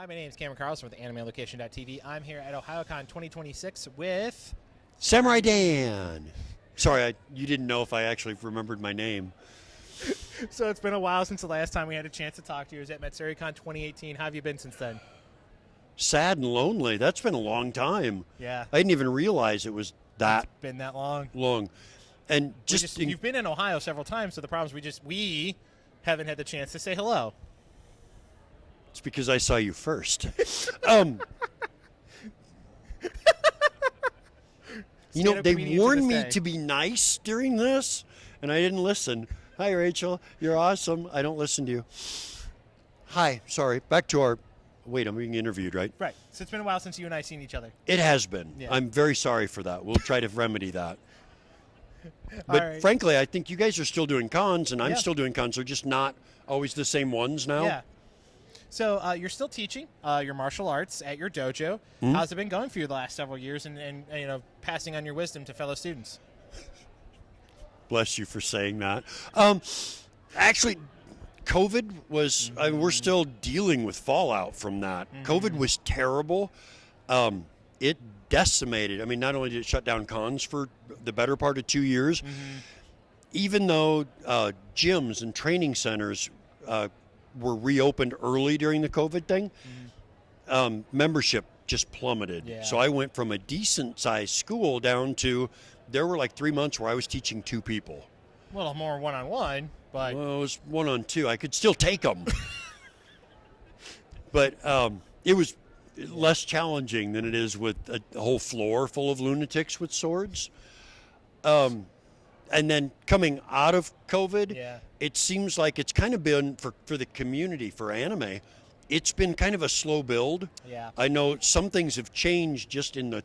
Hi, my name is Cameron Carlson with AnimeLocation.tv. I'm here at Ohayocon 2026 with... Samurai Dan. Sorry, you didn't know if I actually remembered my name. So it's been a while since the last time we had a chance to talk to you. It was at MatsuryCon 2018. How have you been since then? Sad and lonely. That's been a long time. Yeah. I didn't even realize it was that It's been that long. And You've been in Ohio several times, so the problem is we haven't had the chance to say hello. It's because I saw you first. They warned me to be nice during this, and I didn't listen. Hi, Rachel. You're awesome. I don't listen to you. Hi. Sorry. Back to our... Wait, I'm being interviewed, right? Right. So it's been a while since you and I seen each other. It has been. Yeah. I'm very sorry for that. We'll try to remedy that. But right. frankly, I think you guys are still doing cons, and I'm Yeah. still doing cons. They're just not always the same ones now. Yeah. So you're still teaching your martial arts at your dojo. Mm-hmm. How's it been going for you the last several years, and passing on your wisdom to fellow students? Bless you for saying that. Actually, COVID was, we're still dealing with fallout from that. Mm-hmm. COVID was terrible. It decimated. I mean, not only did it shut down cons for the better part of 2 years, even though gyms and training centers were reopened early during the COVID thing, membership just plummeted. Yeah. So I went from a decent-sized school down to, there were like 3 months where I was teaching 2 people. A little more one-on-one, but... Well, it was 1-on-2. I could still take them. But it was less challenging than it is with a whole floor full of lunatics with swords. And then coming out of COVID, it seems like it's kind of been, for the community, for anime, it's been kind of a slow build. Yeah. I know some things have changed just in the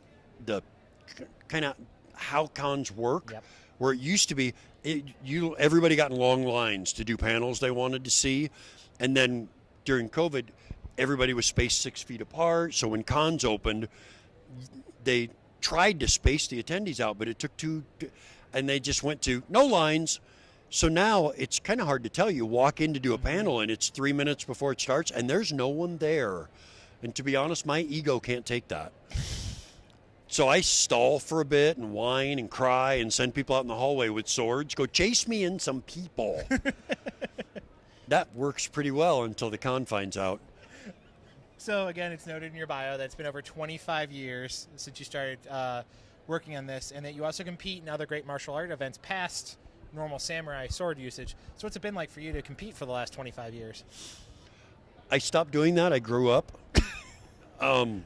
kind of how cons work. Yep. Where it used to be, everybody got in long lines to do panels they wanted to see. And then during COVID, everybody was spaced 6 feet apart. So when cons opened, they tried to space the attendees out, but it took and they just went to no lines. So now it's kind of hard to tell. You walk in to do a panel, and it's 3 minutes before it starts, and there's no one there. And to be honest, my ego can't take that. So I stall for a bit and whine and cry and send people out in the hallway with swords. Go chase me in some people. That works pretty well until the con finds out. So, again, it's noted in your bio that it's been over 25 years since you started working on this, and that you also compete in other great martial art events past normal samurai sword usage. So what's it been like for you to compete for the last 25 years? I stopped doing that. I grew up. To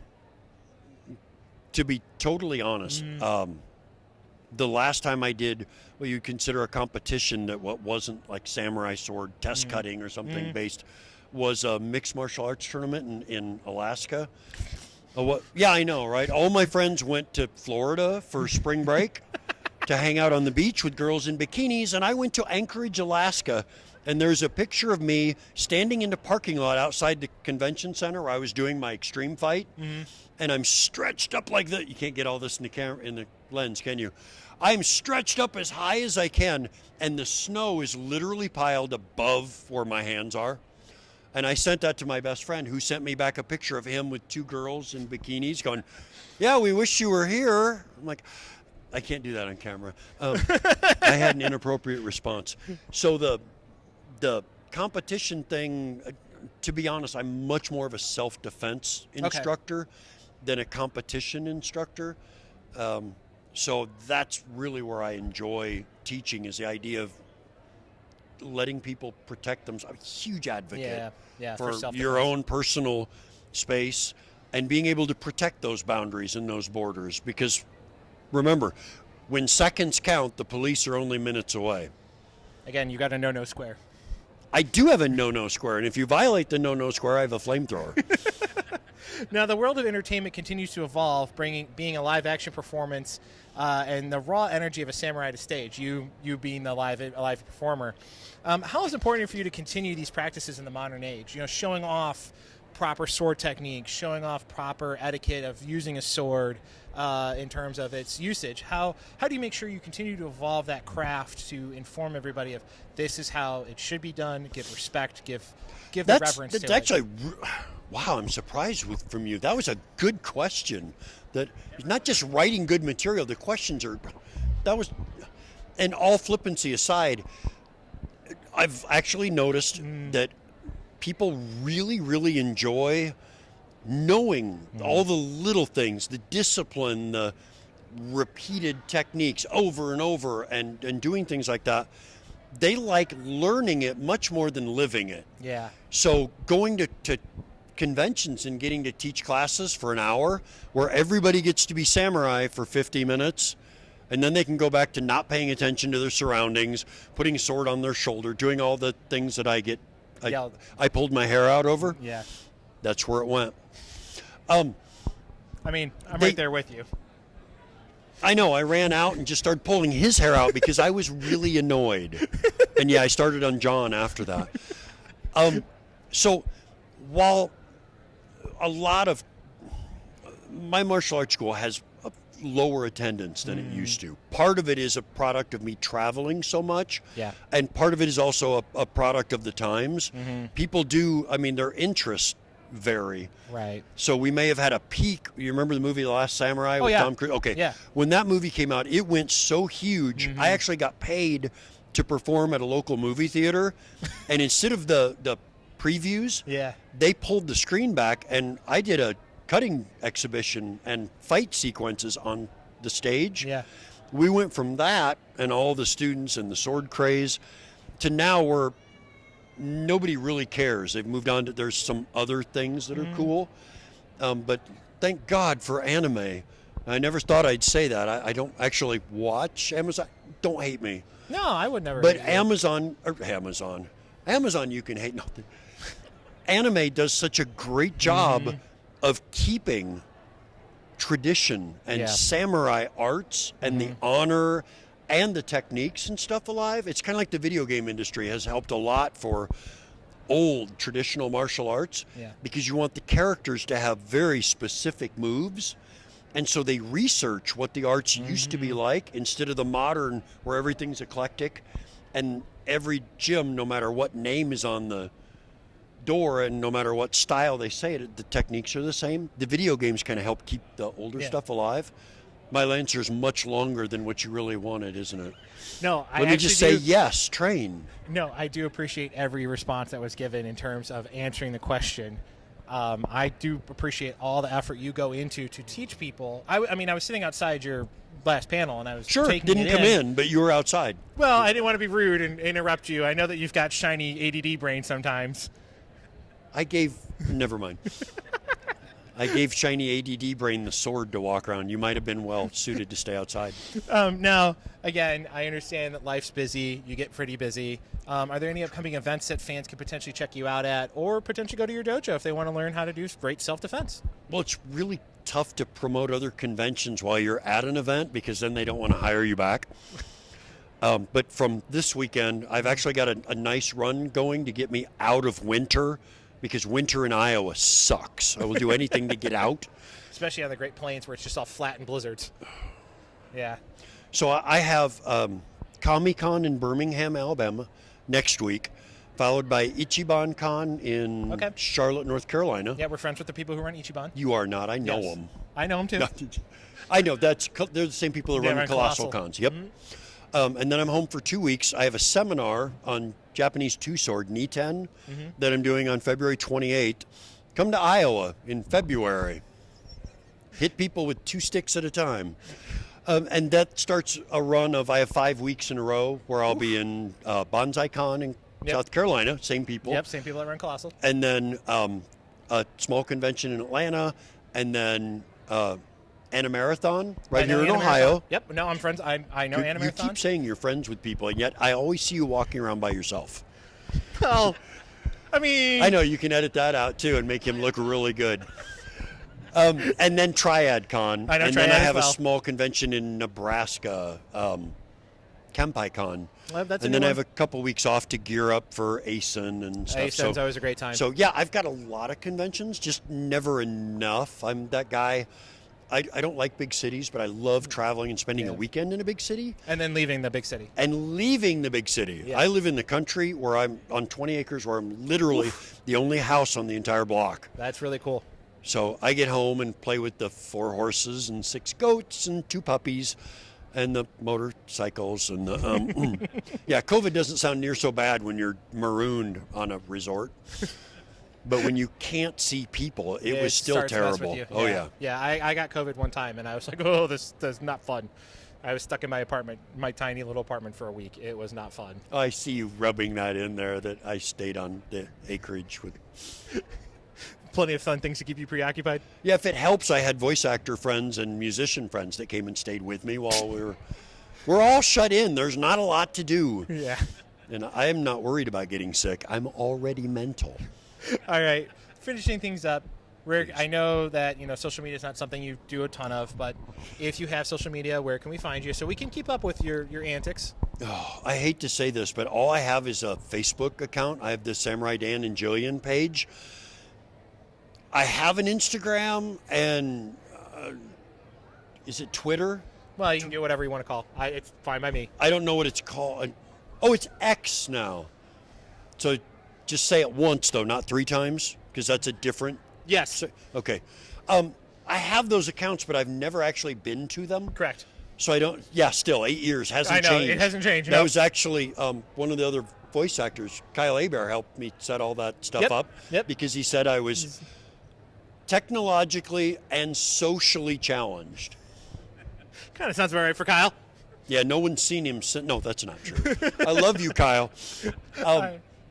be totally honest, the last time I did what you consider a competition that wasn't like samurai sword test cutting or something based was a mixed martial arts tournament in Alaska. Yeah, I know, right? All my friends went to Florida for spring break to hang out on the beach with girls in bikinis, and I went to Anchorage, Alaska, and there's a picture of me standing in the parking lot outside the convention center where I was doing my extreme fight, and I'm stretched up like that. You can't get all this in the camera, in the lens, can you? I'm stretched up as high as I can, and the snow is literally piled above where my hands are. And I sent that to my best friend, who sent me back a picture of him with 2 girls in bikinis going, yeah, we wish you were here. I'm like, I can't do that on camera. I had an inappropriate response. So the competition thing, to be honest, I'm much more of a self-defense instructor than a competition instructor. So that's really where I enjoy teaching, is the idea of letting people protect themselves. I'm a huge advocate for your own personal space and being able to protect those boundaries and those borders. Because remember, when seconds count, the police are only minutes away. Again, you got a no-no square. I do have a no-no square, and if you violate the no-no square, I have a flamethrower. Now, the world of entertainment continues to evolve, being a live-action performance and the raw energy of a samurai to stage, you being the live performer. How is it important for you to continue these practices in the modern age? Showing off proper sword technique, showing off proper etiquette of using a sword in terms of its usage. How do you make sure you continue to evolve that craft to inform everybody of this is how it should be done, give respect, give the reverence that's to actually, it? wow, I'm surprised from you. That was a good question. That not just writing good material, the questions are, that was, and all flippancy aside, I've actually noticed that people really, really enjoy knowing all the little things, the discipline, the repeated techniques over and over, and doing things like that. They like learning it much more than living it. Yeah. So going to conventions and getting to teach classes for an hour where everybody gets to be samurai for 50 minutes, and then they can go back to not paying attention to their surroundings, putting a sword on their shoulder, doing all the things that I pulled my hair out over. Yeah. That's where it went. I mean, I'm right there with you. I know. I ran out and just started pulling his hair out because I was really annoyed. And yeah, I started on John after that. So while a lot of my martial arts school has a lower attendance than it used to, part of it is a product of me traveling so much. Yeah. And part of it is also a product of the times. People do, I mean, their interests vary. Right. So we may have had a peak. You remember the movie The Last Samurai with Tom Cruise? Okay. Yeah. When that movie came out, it went so huge. I actually got paid to perform at a local movie theater, and instead of the previews, they pulled the screen back, and I did a cutting exhibition and fight sequences on the stage. Yeah. We went from that and all the students and the sword craze to now where nobody really cares. They've moved on to, there's some other things that are cool. But thank God for anime. I never thought I'd say that. I don't actually watch Amazon. Don't hate me. No, I would never. But Amazon, you can hate. No, anime does such a great job of keeping tradition and samurai arts and the honor and the techniques and stuff alive. It's kind of like the video game industry has helped a lot for old traditional martial arts because you want the characters to have very specific moves. And so they research what the arts used to be like instead of the modern where everything's eclectic and every gym, no matter what name is on the door and no matter what style they say it, the techniques are the same. The video games kind of help keep the older stuff alive. My answer is much longer than what you really wanted, isn't it? No, Let me just say yes, train. No, I do appreciate every response that was given in terms of answering the question. I do appreciate all the effort you go into to teach people. I mean, I was sitting outside your last panel, and I was didn't come in, but you were outside. Well, I didn't want to be rude and interrupt you. I know that you've got shiny ADD brain sometimes. Never mind. I gave shiny ADD brain the sword to walk around. You might have been well suited to stay outside. Now, again, I understand that life's busy. You get pretty busy. Are there any upcoming events that fans could potentially check you out at or potentially go to your dojo if they want to learn how to do great self-defense? Well, it's really tough to promote other conventions while you're at an event because then they don't want to hire you back. But from this weekend, I've actually got a nice run going to get me out of winter because winter in Iowa sucks. I will do anything to get out. Especially on the Great Plains where it's just all flat and blizzards. Yeah. So I have Comic-Con in Birmingham, Alabama next week, followed by Ichiban Con in Charlotte, North Carolina. Yeah, we're friends with the people who run Ichiban. You are not. I know them. I know them too. I know. They're the same people that run Colossal Cons. Yep. And then I'm home for 2 weeks. I have a seminar on Japanese two-sword, Niten, that I'm doing on February 28th. Come to Iowa in February. Hit people with 2 sticks at a time. And that starts a run of, I have 5 weeks in a row where I'll be in Bonsai Con in South Carolina, same people. Yep, same people that run Colossal. And then a small convention in Atlanta, and then Animarathon right here in Ohio. Yep, no, I'm friends. I know Animarathon. You keep saying you're friends with people, and yet I always see you walking around by yourself. Well, I mean... I know, you can edit that out, too, and make him look really good. And then Triad Con. I know and Triad then I have as well. a small convention in Nebraska Kenpai-Con. Well, that's And then I have a couple weeks off to gear up for ASIN and stuff. ASIN's always a great time. So yeah, I've got a lot of conventions, just never enough. I'm that guy. I don't like big cities, but I love traveling and spending a weekend in a big city. And then leaving the big city. And leaving the big city. Yeah. I live in the country where I'm on 20 acres where I'm literally the only house on the entire block. That's really cool. So I get home and play with the 4 horses and 6 goats and 2 puppies and the motorcycles and the yeah, COVID doesn't sound near so bad when you're marooned on a resort. But when you can't see people, it was still terrible. Oh, yeah. Yeah, I got COVID one time, and I was like, oh, this is not fun. I was stuck in my apartment, my tiny little apartment for a week. It was not fun. I see you rubbing that in there, that I stayed on the acreage with... Plenty of fun things to keep you preoccupied. Yeah, if it helps, I had voice actor friends and musician friends that came and stayed with me while we're all shut in. There's not a lot to do. Yeah. And I am not worried about getting sick. I'm already mental. All right, finishing things up, Rick, I know that social media is not something you do a ton of, but if you have social media, where can we find you so we can keep up with your antics? Oh, I hate to say this, but all I have is a Facebook account. I have the Samurai Dan and Jillian page. I have an Instagram and is it Twitter? Well, you can do whatever you want to call. It's fine by me. I don't know what it's called. Oh, it's X now. So just say it once, though, not 3 times, because that's a different... Yes. Okay. I have those accounts, but I've never actually been to them. Correct. So I don't... Yeah, still, 8 years. Hasn't changed. It hasn't changed. That was actually one of the other voice actors, Kyle Hebert, helped me set all that stuff up. Yep. Because he said I was technologically and socially challenged. Kind of sounds about right for Kyle. Yeah, no one's seen him since... No, that's not true. I love you, Kyle.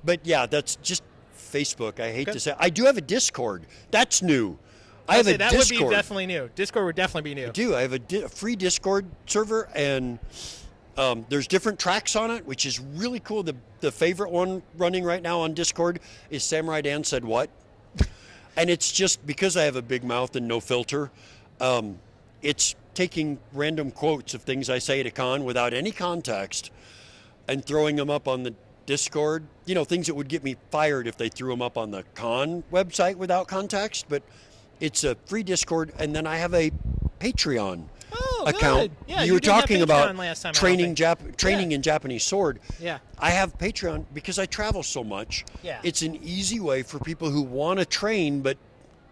But yeah, that's just Facebook. I hate to say. I do have a Discord. That's new. I have a that Discord. Would be definitely new. Discord would definitely be new. I do. I have a free Discord server, and there's different tracks on it, which is really cool. The favorite one running right now on Discord is Samurai Dan Said What? And it's just because I have a big mouth and no filter, it's taking random quotes of things I say at a con without any context and throwing them up on the Discord, things that would get me fired if they threw them up on the con website without context. But it's a free Discord, and then I have a Patreon account. Good. Yeah, you were talking about last time, training in Japanese sword. Yeah. I have Patreon because I travel so much. Yeah. It's an easy way for people who want to train but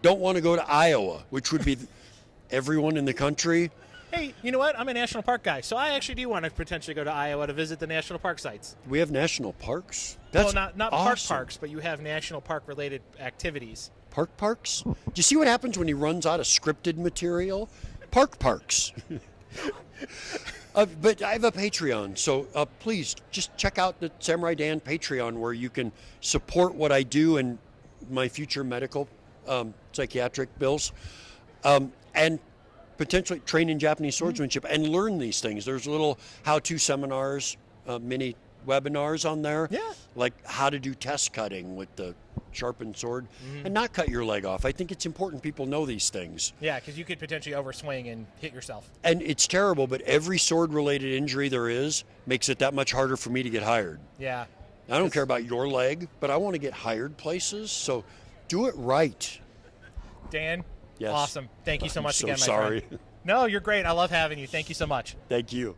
don't want to go to Iowa, which would be everyone in the country. Hey, you know what? I'm a national park guy, so I actually do want to potentially go to Iowa to visit the national park sites. We have national parks? That's not awesome. parks, but you have national park-related activities. Parks? Do you see what happens when he runs out of scripted material? Parks. But I have a Patreon, so please just check out the Samurai Dan Patreon, where you can support what I do and my future medical psychiatric bills. And potentially train in Japanese swordsmanship and learn these things. There's little how-to seminars, mini webinars on there. Yeah. Like how to do test cutting with the sharpened sword and not cut your leg off. I think it's important people know these things. Yeah, because you could potentially overswing and hit yourself. And it's terrible, but every sword-related injury there is makes it that much harder for me to get hired. Yeah. I don't care about your leg, but I want to get hired places, so do it right. Dan? Yes. Awesome. Thank you so much I'm again, my sorry. friend. No, you're great. I love having you. Thank you so much. Thank you.